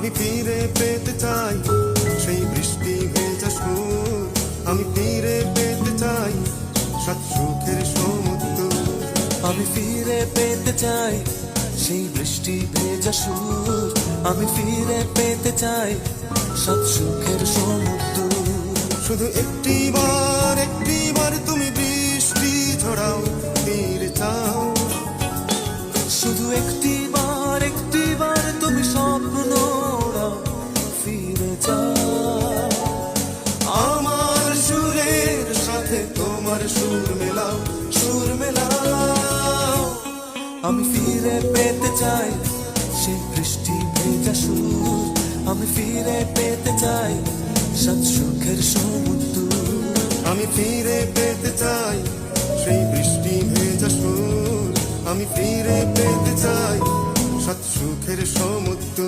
আমি ফিরে পেতে চাই সেই বৃষ্টি ভেজা সুর, আমি ফিরে পেতে চাই সাত সুখের সমুদ্র। আমি ফিরে পেতে চাই সেই বৃষ্টি ভেজা সুর, আমি ফিরে পেতে চাই সাত সুখের সমুদ্র। শুধু একটিবার তুমি বৃষ্টি ঝরাও, ফিরে চাও। শুধু একটিবার তুমি স্বপ্ন ওড়াও, ফিরে যাও। আমার সুরের সাথে তোমার সুর মেলাও, সুর মেলাও। আমি ফিরে পেতে চাই সেই বৃষ্টি ভেজা সুর, আমি ফিরে পেতে চাই সাত সুখের সমুদ্র। আমি ফিরে পেতে চাই সেই বৃষ্টি ভেজা সুর, আমি ফিরে পেতে চাই সাত সুখের সমুদ্র।